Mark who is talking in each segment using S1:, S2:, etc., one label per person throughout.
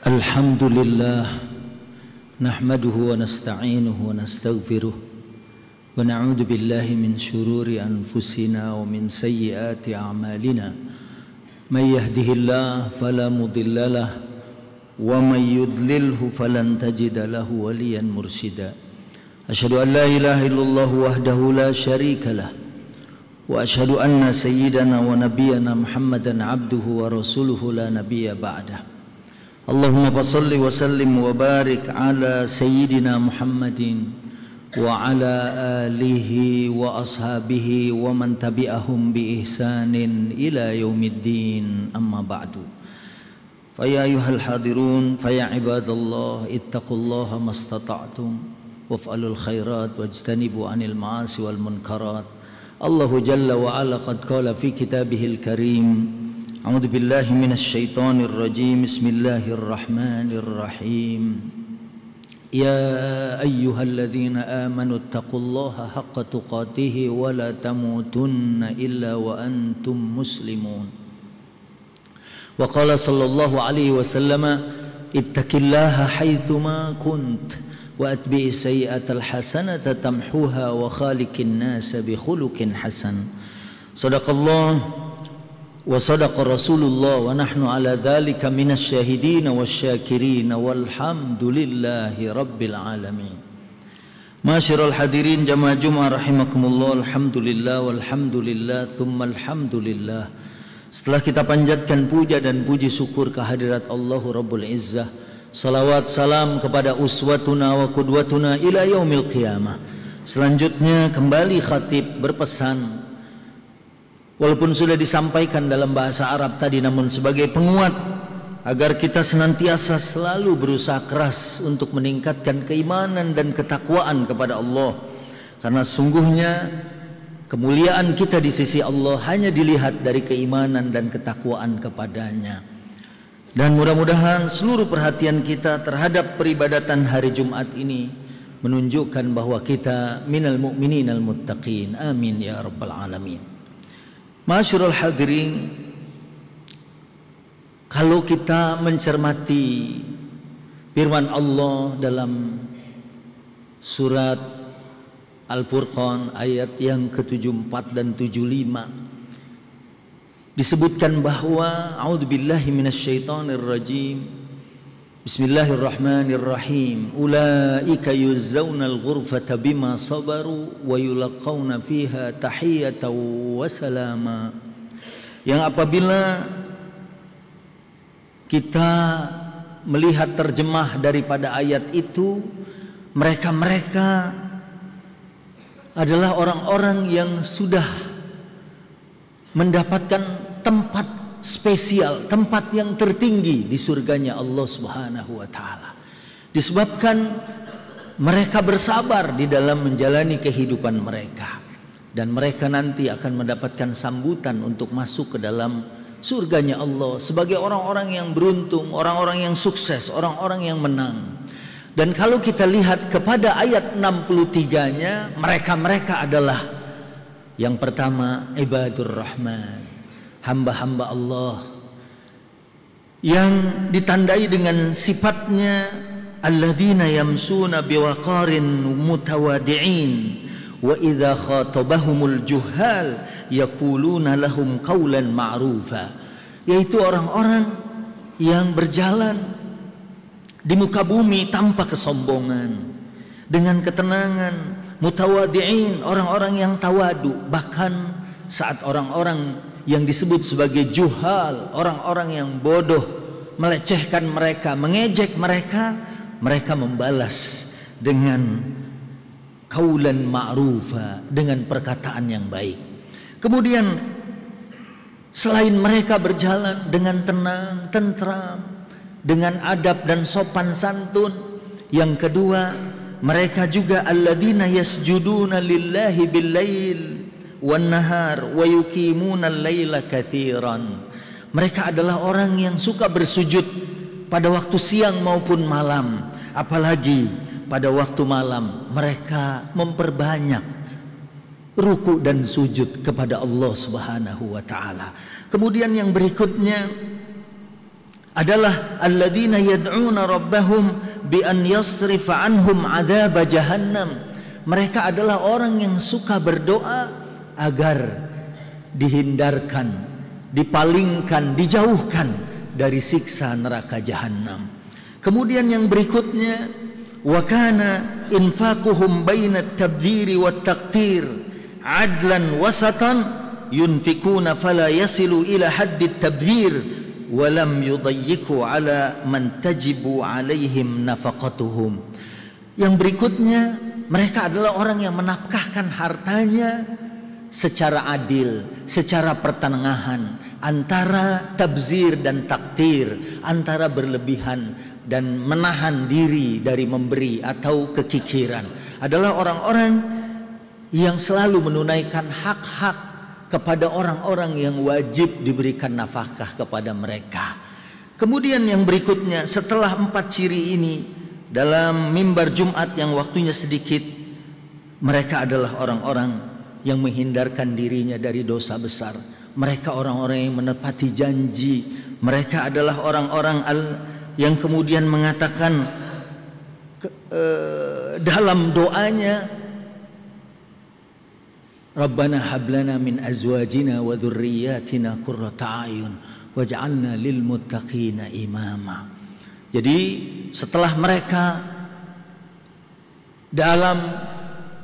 S1: Alhamdulillah nahmaduhu wa nasta'inuhu wa nastaghfiruh wa na'udzu billahi min shururi anfusina wa min sayyiati a'malina may yahdihillahu fala mudilla lahu wa may yudlilhu falan tajida lahu waliyan mursyida. Asyhadu an la ilaha illallah wahdahu la syarika lah wa asyhadu anna sayyidana wa nabiyyana Muhammadan abduhu wa rasuluhu la nabiyya ba'dah. Allahumma salli wa sallim wa barik ala sayyidina Muhammadin wa ala alihi wa ashabihi wa man tabi'ahum bi ihsanin ila yaumiddin, amma ba'du. Fa ya ayyuhal hadirun fa ya ibadallah ittaqullaha mastata'tum waf'alul khairat wajtanibu 'anil ma'asi wal munkarat. Allahu jalla wa ala qad qala fi kitabihil karim, a'udzu billahi minasy syaithanir rajim. Bismillahirrahmanirrahim. Ya ayyuhalladzina amanu taqullaha haqqa tuqatih wa la tamutunna illa wa antum muslimun. Wa qala sallallahu alaihi wasallam, ittaqillaha haitsuma kunt wa atbi'is sayyi'atal hasanata tamhuha wa khaliqin nasa bi khuluqin hasan. Shadaqallah wa sadaqa Rasulullah wa nahnu ala dzalika minasy syahidin wasyakirin walhamdulillahi rabbil alamin. Masyiral hadirin jamaah Jumat rahimakumullah, alhamdulillah walhamdulillah thumma alhamdulillah. Setelah kita panjatkan puja dan puji syukur kehadirat Allah Rabbul Izzah, salawat salam kepada uswatuna wa qudwatuna ila yaumil qiyamah. Selanjutnya kembali khatib berpesan, walaupun sudah disampaikan dalam bahasa Arab tadi, namun sebagai penguat agar kita senantiasa selalu berusaha keras untuk meningkatkan keimanan dan ketakwaan kepada Allah, karena sungguhnya kemuliaan kita di sisi Allah hanya dilihat dari keimanan dan ketakwaan kepadanya. Dan mudah-mudahan seluruh perhatian kita terhadap peribadatan hari Jumat ini menunjukkan bahwa kita minal mu'minin al-muttaqin. Amin ya rabbal alamin. Masyarul hadirin, kalau kita mencermati firman Allah dalam surat Al-Furqan ayat yang ke-74 dan 75, disebutkan bahwa a'udzubillahi minasyaitonir rajim, bismillahirrahmanirrahim, ulaika yuzaunal ghurfata bima sabaru wa yulaqauna fiha tahiyatan wa salama. Yang apabila kita melihat terjemah daripada ayat itu, mereka adalah orang-orang yang sudah mendapatkan tempat spesial, tempat yang tertinggi di surganya Allah Subhanahu wa taala. Disebabkan mereka bersabar di dalam menjalani kehidupan mereka, dan mereka nanti akan mendapatkan sambutan untuk masuk ke dalam surganya Allah sebagai orang-orang yang beruntung, orang-orang yang sukses, orang-orang yang menang. Dan kalau kita lihat kepada ayat 63-nya, mereka adalah yang pertama ibadur rahman, hamba-hamba Allah yang ditandai dengan sifatnya alladzina yamsuna biwaqarin mutawadi'in wa idza khatabahumul juhal yaquluna lahum qawlan ma'rufa, yaitu orang-orang yang berjalan di muka bumi tanpa kesombongan, dengan ketenangan, mutawadi'in, orang-orang yang tawadu. Bahkan saat orang-orang yang disebut sebagai juhal, orang-orang yang bodoh, melecehkan mereka, mengejek mereka, mereka membalas dengan qaulan ma'rufa, dengan perkataan yang baik. Kemudian selain mereka berjalan dengan tenang, tentram, dengan adab dan sopan santun, yang kedua, mereka juga alladzina yasjuduna lillahi bil-lail wan nahar wa yuqimuna al-laila katsiran. Mereka adalah orang yang suka bersujud pada waktu siang maupun malam, apalagi pada waktu malam mereka memperbanyak ruku dan sujud kepada Allah Subhanahu wa taala. Kemudian yang berikutnya adalah alladzina yad'una rabbahum bi an yasrifa anhum adzab jahannam. Mereka adalah orang yang suka berdoa agar dihindarkan, dipalingkan, dijauhkan dari siksa neraka jahannam. Kemudian yang berikutnya, wa kana infaquhum bainat tabdhiri wat taqtir adlan wasatan yunfikuna fala yasilu ila haddit tabdhir wa lam yudayyiku ala man tajibu alaihim nafaqatuhum. Yang berikutnya, mereka adalah orang yang menafkahkan hartanya secara adil, secara pertengahan antara tabzir dan taktir, antara berlebihan dan menahan diri dari memberi atau kekikiran. Adalah orang-orang yang selalu menunaikan hak-hak kepada orang-orang yang wajib diberikan nafkah kepada mereka. Kemudian yang berikutnya, setelah 4 ciri ini dalam mimbar Jumat yang waktunya sedikit, mereka adalah orang-orang yang menghindarkan dirinya dari dosa besar. Mereka orang-orang yang menepati janji. Mereka adalah orang-orang yang kemudian mengatakan dalam doanya, Rabbana hablana min azwajina wa dhurriyyatina qurrata a'yun waj'alna lil muttaqina imama. Jadi setelah mereka dalam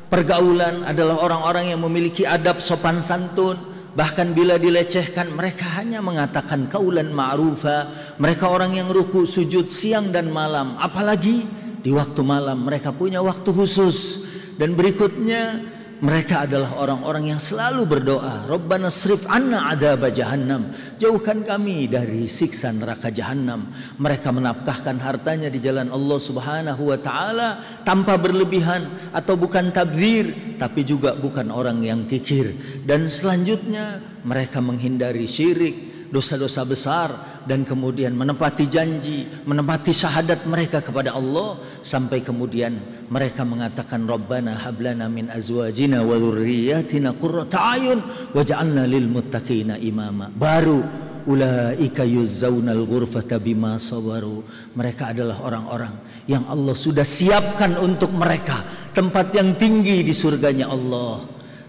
S1: pergaulan adalah orang-orang yang memiliki adab sopan santun, bahkan bila dilecehkan mereka hanya mengatakan qaulan ma'rufa. Mereka orang yang ruku sujud siang dan malam, apalagi di waktu malam mereka punya waktu khusus. Dan berikutnya, mereka adalah orang-orang yang selalu berdoa, Rabbana srif anna adzab jahannam, jauhkan kami dari siksa neraka jahannam. Mereka menafkahkan hartanya di jalan Allah Subhanahu wa taala tanpa berlebihan atau bukan tabdzir, tapi juga bukan orang yang kikir. Dan selanjutnya mereka menghindari syirik, dosa-dosa besar, dan kemudian menepati janji, menepati syahadat mereka kepada Allah, sampai kemudian mereka mengatakan Rabbana hablana min azwajina wa dhurriyyatina qurrata a'yun waj'alna lil muttaqina imama. Baru ulaika yuzaunal ghurfata bima sabaru. Mereka adalah orang-orang yang Allah sudah siapkan untuk mereka tempat yang tinggi di surganya Allah,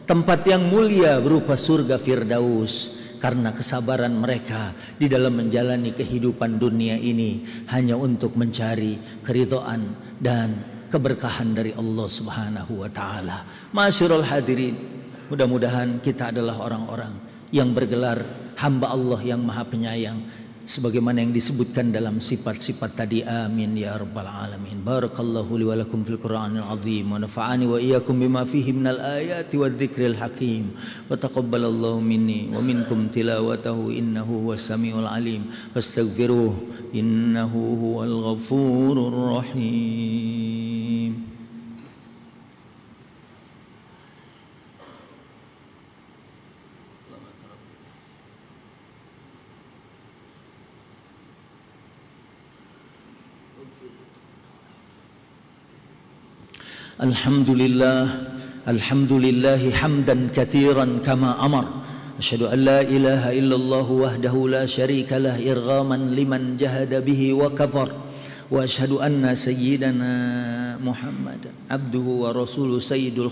S1: tempat yang mulia berupa surga Firdaus, karena kesabaran mereka di dalam menjalani kehidupan dunia ini hanya untuk mencari keridhaan dan keberkahan dari Allah Subhanahu wa taala. Ma'asyiral hadirin, mudah-mudahan kita adalah orang-orang yang bergelar hamba Allah yang Maha Penyayang sebagaimana yang disebutkan dalam sifat-sifat tadi. Amin ya rabbal alamin. Barakallahu li wa lakum fil Qur'anil azim wa nafa'ani wa iyyakum bima fihi minal ayati wadh-dhikril hakim wa taqabbalallahu minni wa minkum tilawatahu innahu huwas samiul alim fastaghfiruh innahu huwal ghafurur rahim. Alhamdulillahi hamdan katsiran kama amar. Asyhadu an la ilaha illallah wahdahu la syarika lah irghaman liman jahada bihi wa kafar. Wa asyhadu anna sayyidana Muhammadan abduhu wa rasuluhu sayyidul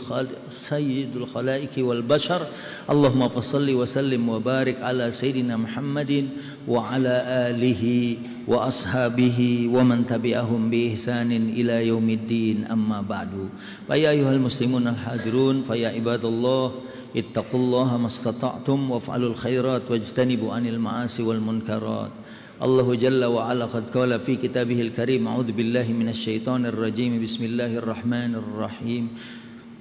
S1: khalaiki wal bashar. Allahumma fassalli wa sallim wa barik ala sayyidina Muhammadin wa ala alihi wa ashabihi wa man tabi'ahum bi ihsanin ila yaumiddin, amma ba'du. Fa ya ayyuhal muslimun al hadirun, fa ya ibadallah ittaqullaha mastata'tum waf'alul khairat wajtanibu anil ma'asi wal munkarat. Allahu jalla wa ala qad qala fi kitabihil karim, a'udzu billahi minasy syaithanir rajim, bismillahirrahmanirrahim.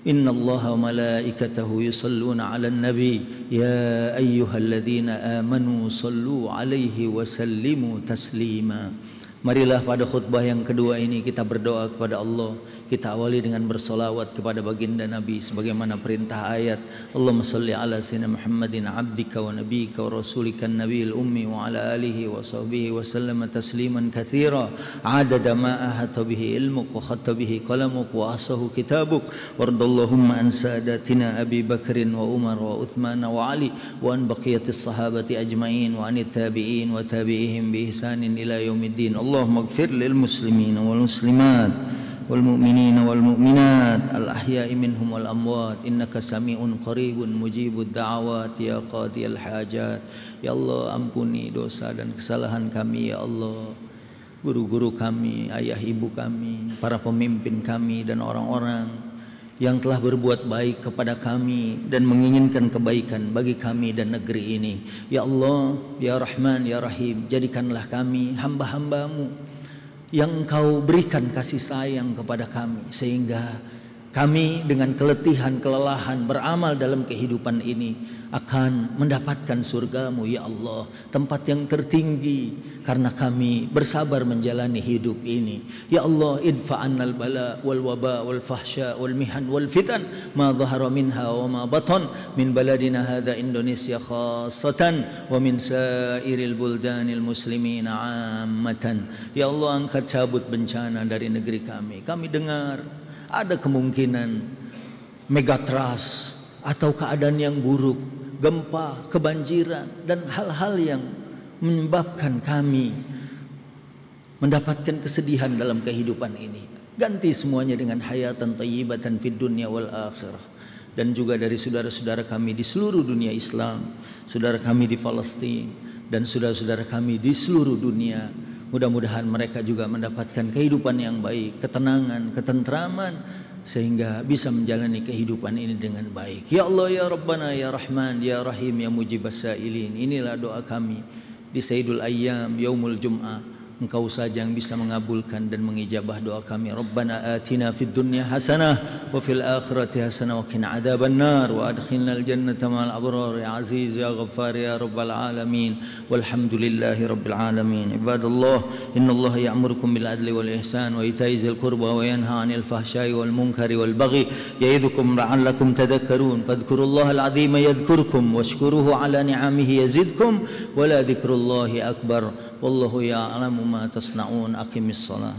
S1: Inna Allaha wa malaikatahu yusalluna 'alan nabi ya ayyuhalladzina amanu sallu 'alaihi wa sallimu taslima. Marilah pada khutbah yang kedua ini kita berdoa kepada Allah, Kita awali dengan bersolawat kepada baginda Nabi sebagaimana perintah ayat. Allahumma salli ala sayyidina Muhammadin abdika wa nabiyyika wa rasulika an-nabiyil ummi wa ala alihi wa sahbihi wa sallama tasliman katsira adada ma ahata bihi ilmuk wa khatta bihi qalamuk wa asahu kitabuk wardallahumma an sadatina Abi Bakrin wa Umar wa Uthman wa Ali wa an baqiyatis sahabati ajma'in wa anit tabi'in wa tabi'ihim bi ihsanin ila yaumiddin. Allahumma ighfir lil muslimin wal muslimat wal mu'minin wal mu'minat al ahya'i minhum wal amwat innaka sami'un qaribun mujibud da'awat ya qadiyal hajat. Ya Allah, ampuni dosa dan kesalahan kami ya Allah, guru-guru kami, ayah ibu kami, para pemimpin kami dan orang-orang yang telah berbuat baik kepada kami dan menginginkan kebaikan bagi kami dan negeri ini. Ya Allah, ya Rahman, ya Rahim, jadikanlah kami hamba-hambamu yang Engkau berikan kasih sayang kepada kami, sehingga kami dengan keletihan, kelelahan beramal dalam kehidupan ini akan mendapatkan surgamu ya Allah, tempat yang tertinggi, karena kami bersabar menjalani hidup ini. Ya Allah, idfa'annal bala wal waba wal fahsya wal mihan wal fitan ma dhahara minha wa ma batan min baladina hadha Indonesia khassatan wa min sairil buldanil muslimina ammatan. Ya Allah, angkat cabut bencana dari negeri kami. Kami dengar ada kemungkinan megatrust atau keadaan yang buruk, gempa, kebanjiran, dan hal-hal yang menyebabkan kami mendapatkan kesedihan dalam kehidupan ini. Ganti semuanya dengan hayatan thayyibatan fid dunya wal akhirah. Dan juga dari saudara-saudara kami di seluruh dunia Islam, saudara kami di Palestina, dan saudara-saudara kami di seluruh dunia. Mudah-mudahan mereka juga mendapatkan kehidupan yang baik, ketenangan, ketentraman, sehingga bisa menjalani kehidupan ini dengan baik. Ya Allah, ya Rabbana, ya Rahman, ya Rahim, ya Mujibas Sa'ilin. Inilah doa kami di Sayyidul Ayyam, Yaumul Jum'ah. Engkau saja yang bisa mengabulkan dan mengijabah doa kami. Rabbana atina fid dunya hasanah wa fil akhirati hasanah wa qina adzaban nar wa adkhilnal jannata ma'al abrar ya aziz ya ghaffar ya rabbal alamin. Walhamdulillahi rabbil alamin. Ibadallah, innallaha ya'murukum bil adli wal ihsan wa ita'i dzil qurba wa yanha 'anil fahsya'i wal munkari wal baghi ya'idzukum la'allakum tadhakkarun. Fadhkurullaha al-'azima yadhkurkum washkuruhu 'ala ni'amihi yazidkum wa la dzikrullahi akbar. Wallahu ya'lamu ma tasna'un. Aqimis salah.